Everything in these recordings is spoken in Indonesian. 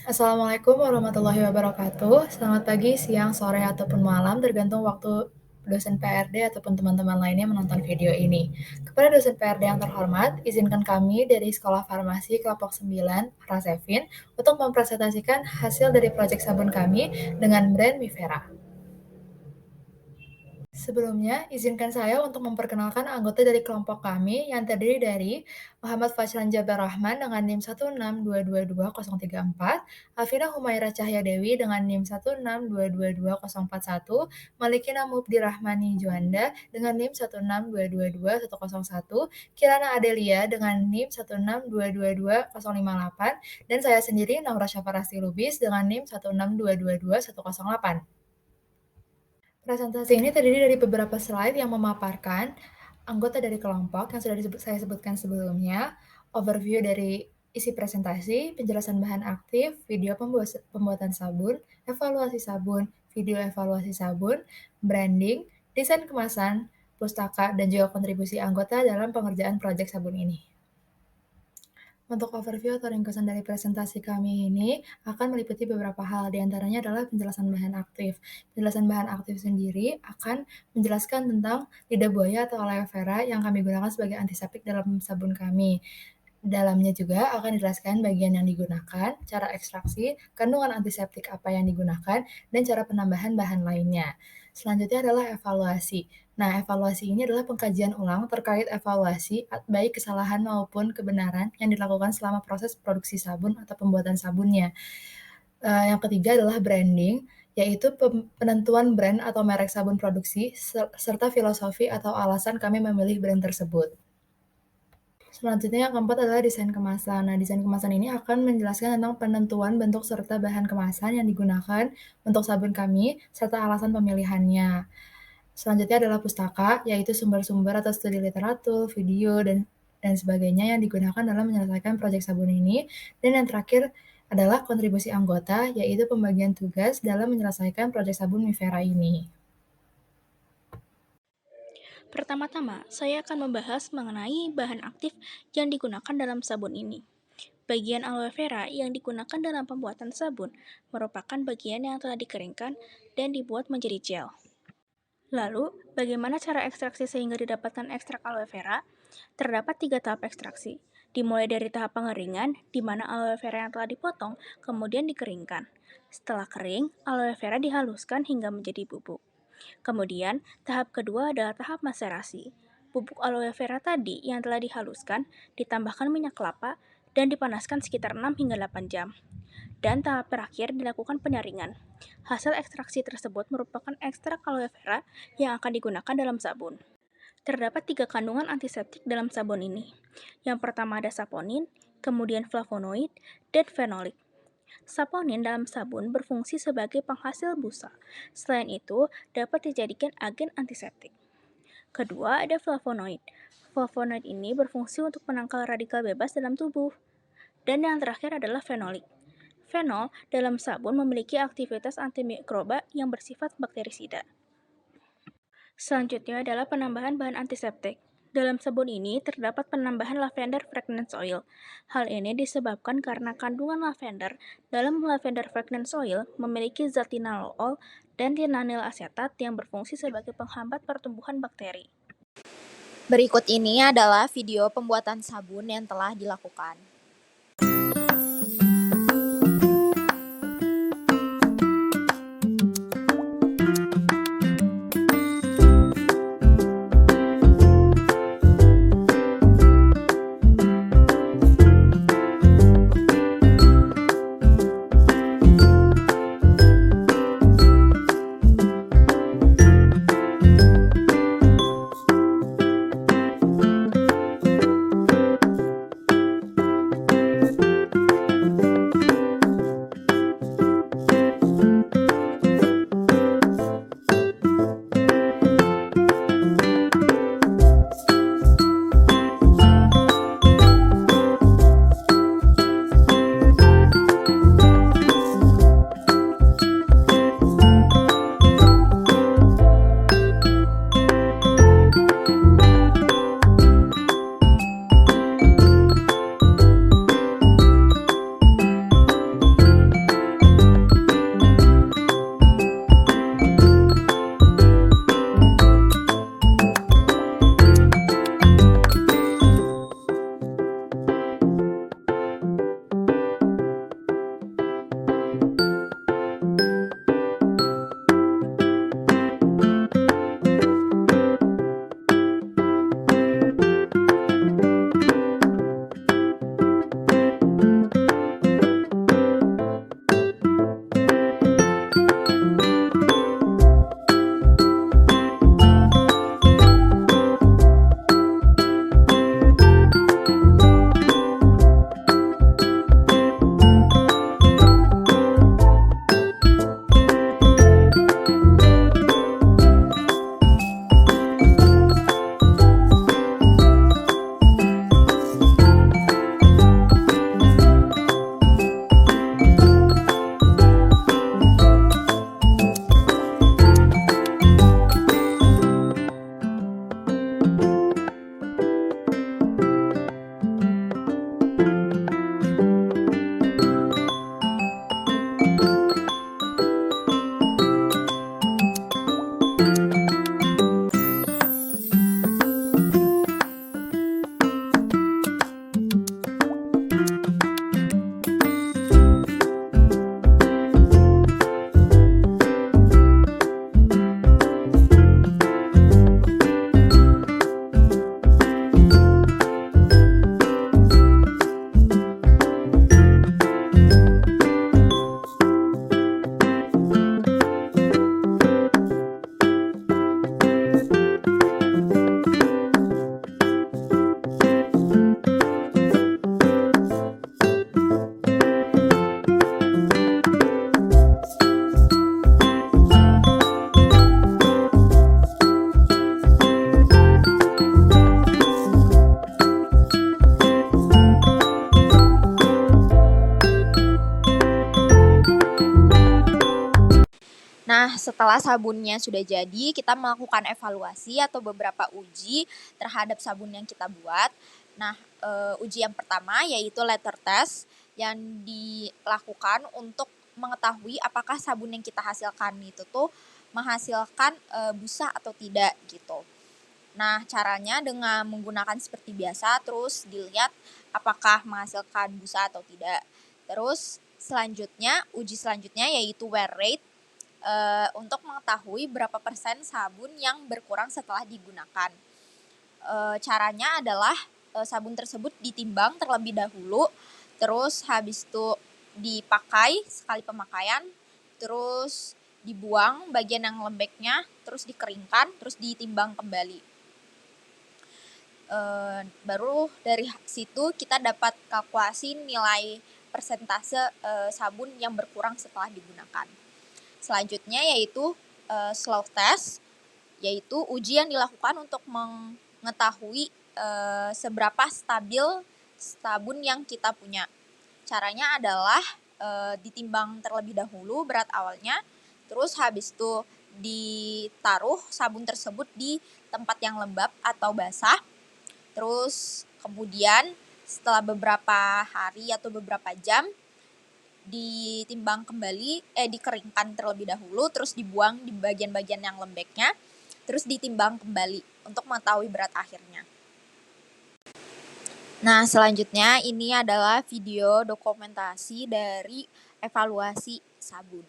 Assalamualaikum warahmatullahi wabarakatuh. Selamat pagi, siang, sore, ataupun malam, tergantung waktu dosen PRD ataupun teman-teman lainnya menonton video ini. Kepada dosen PRD yang terhormat, izinkan kami dari Sekolah Farmasi Kelompok 9, Rasevin, untuk mempresentasikan hasil dari proyek sabun kami dengan brand Mivera. Sebelumnya, izinkan saya untuk memperkenalkan anggota dari kelompok kami yang terdiri dari Muhammad Fajran Jabar Rahman dengan NIM 162220034, Alvina Humaira Cahya Dewi dengan NIM 162222041, Malikina Mubdi Rahmani Juanda dengan NIM 162222101, Kirana Adelia dengan NIM 162222058, dan saya sendiri Naura Syafarasti Lubis dengan NIM 162222108. Presentasi ini terdiri dari beberapa slide yang memaparkan anggota dari kelompok yang sudah saya sebutkan sebelumnya, overview dari isi presentasi, penjelasan bahan aktif, video pembuatan sabun, evaluasi sabun, video evaluasi sabun, branding, desain kemasan, pustaka, dan juga kontribusi anggota dalam pengerjaan proyek sabun ini. Untuk overview atau ringkasan dari presentasi kami ini akan meliputi beberapa hal, di antaranya adalah penjelasan bahan aktif. Penjelasan bahan aktif sendiri akan menjelaskan tentang lidah buaya atau aloe vera yang kami gunakan sebagai antiseptik dalam sabun kami. Dalamnya juga akan dijelaskan bagian yang digunakan, cara ekstraksi, kandungan antiseptik apa yang digunakan, dan cara penambahan bahan lainnya. Selanjutnya adalah evaluasi. Nah, evaluasi ini adalah pengkajian ulang terkait evaluasi baik kesalahan maupun kebenaran yang dilakukan selama proses produksi sabun atau pembuatan sabunnya. Yang ketiga adalah branding, yaitu penentuan brand atau merek sabun produksi, serta filosofi atau alasan kami memilih brand tersebut. Selanjutnya yang keempat adalah desain kemasan. Nah, desain kemasan ini akan menjelaskan tentang penentuan bentuk serta bahan kemasan yang digunakan untuk sabun kami, serta alasan pemilihannya. Selanjutnya adalah pustaka, yaitu sumber-sumber atau studi literatur, video, dan sebagainya yang digunakan dalam menyelesaikan proyek sabun ini. Dan yang terakhir adalah kontribusi anggota, yaitu pembagian tugas dalam menyelesaikan proyek sabun Mivera ini. Pertama-tama, saya akan membahas mengenai bahan aktif yang digunakan dalam sabun ini. Bagian aloe vera yang digunakan dalam pembuatan sabun merupakan bagian yang telah dikeringkan dan dibuat menjadi gel. Lalu, bagaimana cara ekstraksi sehingga didapatkan ekstrak aloe vera? Terdapat 3 tahap ekstraksi, dimulai dari tahap pengeringan, di mana aloe vera yang telah dipotong kemudian dikeringkan. Setelah kering, aloe vera dihaluskan hingga menjadi bubuk. Kemudian, tahap kedua adalah tahap maserasi. Bubuk aloe vera tadi yang telah dihaluskan, ditambahkan minyak kelapa, dan dipanaskan sekitar 6 hingga 8 jam. Dan tahap terakhir dilakukan penyaringan. Hasil ekstraksi tersebut merupakan ekstrak aloe vera yang akan digunakan dalam sabun. Terdapat 3 kandungan antiseptik dalam sabun ini. Yang pertama ada saponin, kemudian flavonoid, dan fenolik. Saponin dalam sabun berfungsi sebagai penghasil busa. Selain itu, dapat dijadikan agen antiseptik. Kedua, ada flavonoid. Flavonoid ini berfungsi untuk menangkal radikal bebas dalam tubuh. Dan yang terakhir adalah fenolik. Fenol dalam sabun memiliki aktivitas antimikroba yang bersifat bakterisida. Selanjutnya adalah penambahan bahan antiseptik. Dalam sabun ini terdapat penambahan lavender fragrance oil. Hal ini disebabkan karena kandungan lavender dalam lavender fragrance oil memiliki zat tinolol dan tinanyl asetat yang berfungsi sebagai penghambat pertumbuhan bakteri. Berikut ini adalah video pembuatan sabun yang telah dilakukan. Nah, setelah sabunnya sudah jadi, kita melakukan evaluasi atau beberapa uji terhadap sabun yang kita buat. Nah, uji yang pertama yaitu letter test yang dilakukan untuk mengetahui apakah sabun yang kita hasilkan itu tuh menghasilkan busa atau tidak gitu. Nah, caranya dengan menggunakan seperti biasa, terus dilihat apakah menghasilkan busa atau tidak. Terus uji selanjutnya yaitu wear rate, untuk mengetahui berapa persen sabun yang berkurang setelah digunakan. Caranya adalah sabun tersebut ditimbang terlebih dahulu, terus habis itu dipakai sekali pemakaian, terus dibuang bagian yang lembeknya, terus dikeringkan, terus ditimbang kembali. Baru dari situ kita dapat kalkulasi nilai persentase sabun yang berkurang setelah digunakan. Selanjutnya yaitu slow test, yaitu uji yang dilakukan untuk mengetahui seberapa stabil sabun yang kita punya. Caranya adalah ditimbang terlebih dahulu berat awalnya, terus habis itu ditaruh sabun tersebut di tempat yang lembab atau basah. Terus kemudian setelah beberapa hari atau beberapa jam ditimbang kembali, dikeringkan terlebih dahulu, terus dibuang di bagian-bagian yang lembeknya, terus ditimbang kembali untuk mengetahui berat akhirnya. Nah, selanjutnya ini adalah video dokumentasi dari evaluasi sabun.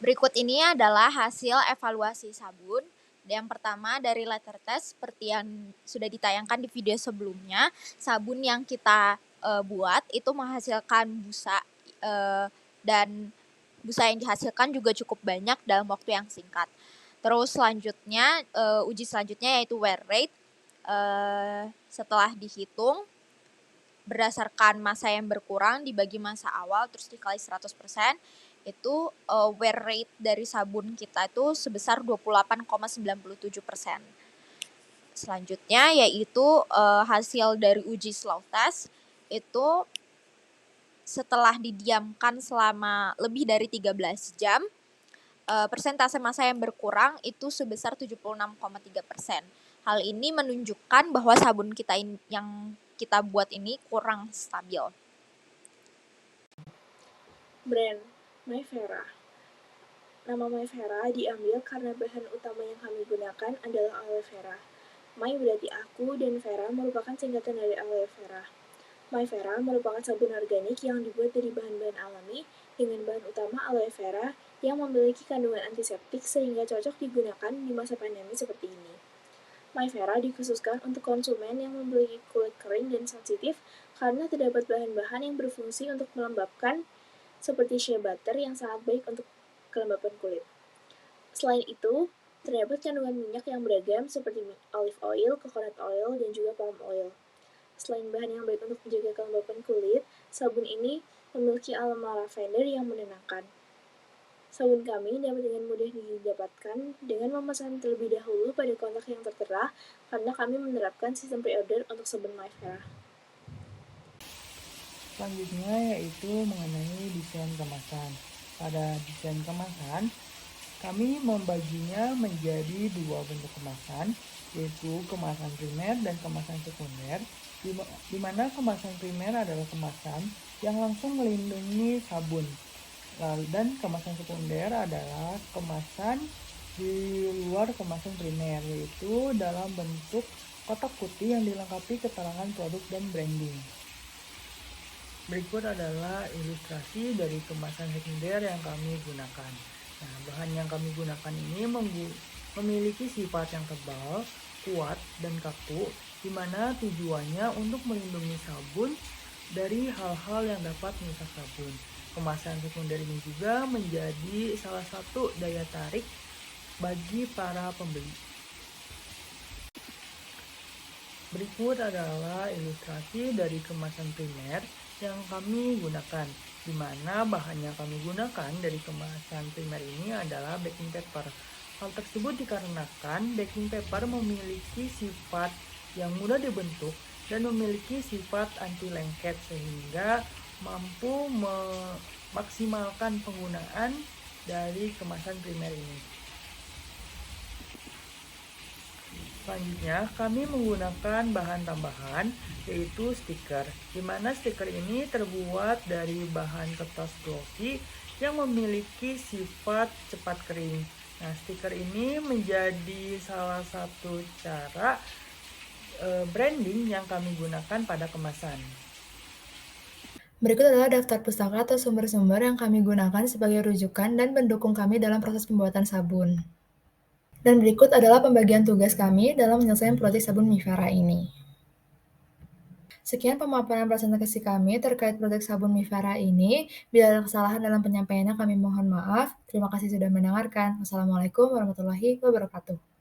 Berikut ini adalah hasil evaluasi sabun. Yang pertama dari letter test, seperti yang sudah ditayangkan di video sebelumnya, sabun yang kita buat itu menghasilkan busa, dan busa yang dihasilkan juga cukup banyak dalam waktu yang singkat. Terus selanjutnya, uji selanjutnya yaitu wear rate. Setelah dihitung berdasarkan masa yang berkurang dibagi masa awal terus dikali 100%, itu wear rate dari sabun kita itu sebesar 28,97%. Selanjutnya yaitu hasil dari uji slow test itu setelah didiamkan selama lebih dari 13 jam, persentase massa yang berkurang itu sebesar 76,3%. Hal ini menunjukkan bahwa sabun kita yang kita buat ini kurang stabil. Brand Mayvera. Nama Mayvera diambil karena bahan utama yang kami gunakan adalah aloe vera. May berarti aku dan vera merupakan singkatan dari aloe vera. Mayvera merupakan sabun organik yang dibuat dari bahan-bahan alami dengan bahan utama aloe vera yang memiliki kandungan antiseptik sehingga cocok digunakan di masa pandemi seperti ini. Mayvera dikhususkan untuk konsumen yang memiliki kulit kering dan sensitif karena terdapat bahan-bahan yang berfungsi untuk melembabkan seperti shea butter yang sangat baik untuk kelembapan kulit. Selain itu, terdapat kandungan minyak yang beragam seperti olive oil, coconut oil, dan juga palm oil. Selain bahan yang baik untuk menjaga kelembapan kulit, sabun ini memiliki aroma lavender yang menenangkan. Sabun kami dapat dengan mudah didapatkan dengan memesan terlebih dahulu pada kontak yang tertera karena kami menerapkan sistem pre-order untuk sabun Mayvera. Selanjutnya yaitu mengenai desain kemasan. Pada desain kemasan, kami membaginya menjadi dua bentuk kemasan, yaitu kemasan primer dan kemasan sekunder, di mana kemasan primer adalah kemasan yang langsung melindungi sabun. Dan kemasan sekunder adalah kemasan di luar kemasan primer, yaitu dalam bentuk kotak putih yang dilengkapi keterangan produk dan branding. Berikut adalah ilustrasi dari kemasan sekunder yang kami gunakan. Nah, bahan yang kami gunakan ini memiliki sifat yang tebal, kuat, dan kaku, di mana tujuannya untuk melindungi sabun dari hal-hal yang dapat merusak sabun. Kemasan sekunder ini juga menjadi salah satu daya tarik bagi para pembeli. Berikut adalah ilustrasi dari kemasan primer yang kami gunakan, di mana bahan yang kami gunakan dari kemasan primer ini adalah baking paper. Hal tersebut dikarenakan baking paper memiliki sifat yang mudah dibentuk dan memiliki sifat anti lengket sehingga mampu memaksimalkan penggunaan dari kemasan primer ini. Selanjutnya, kami menggunakan bahan tambahan, yaitu stiker, di mana stiker ini terbuat dari bahan kertas glossy yang memiliki sifat cepat kering. Nah, stiker ini menjadi salah satu cara branding yang kami gunakan pada kemasan. Berikut adalah daftar pustaka atau sumber-sumber yang kami gunakan sebagai rujukan dan pendukung kami dalam proses pembuatan sabun. Dan berikut adalah pembagian tugas kami dalam menyelesaikan proyek sabun Mifera ini. Sekian pemaparan presentasi kami terkait proyek sabun Mifera ini. Bila ada kesalahan dalam penyampaiannya, kami mohon maaf. Terima kasih sudah mendengarkan. Wassalamualaikum warahmatullahi wabarakatuh.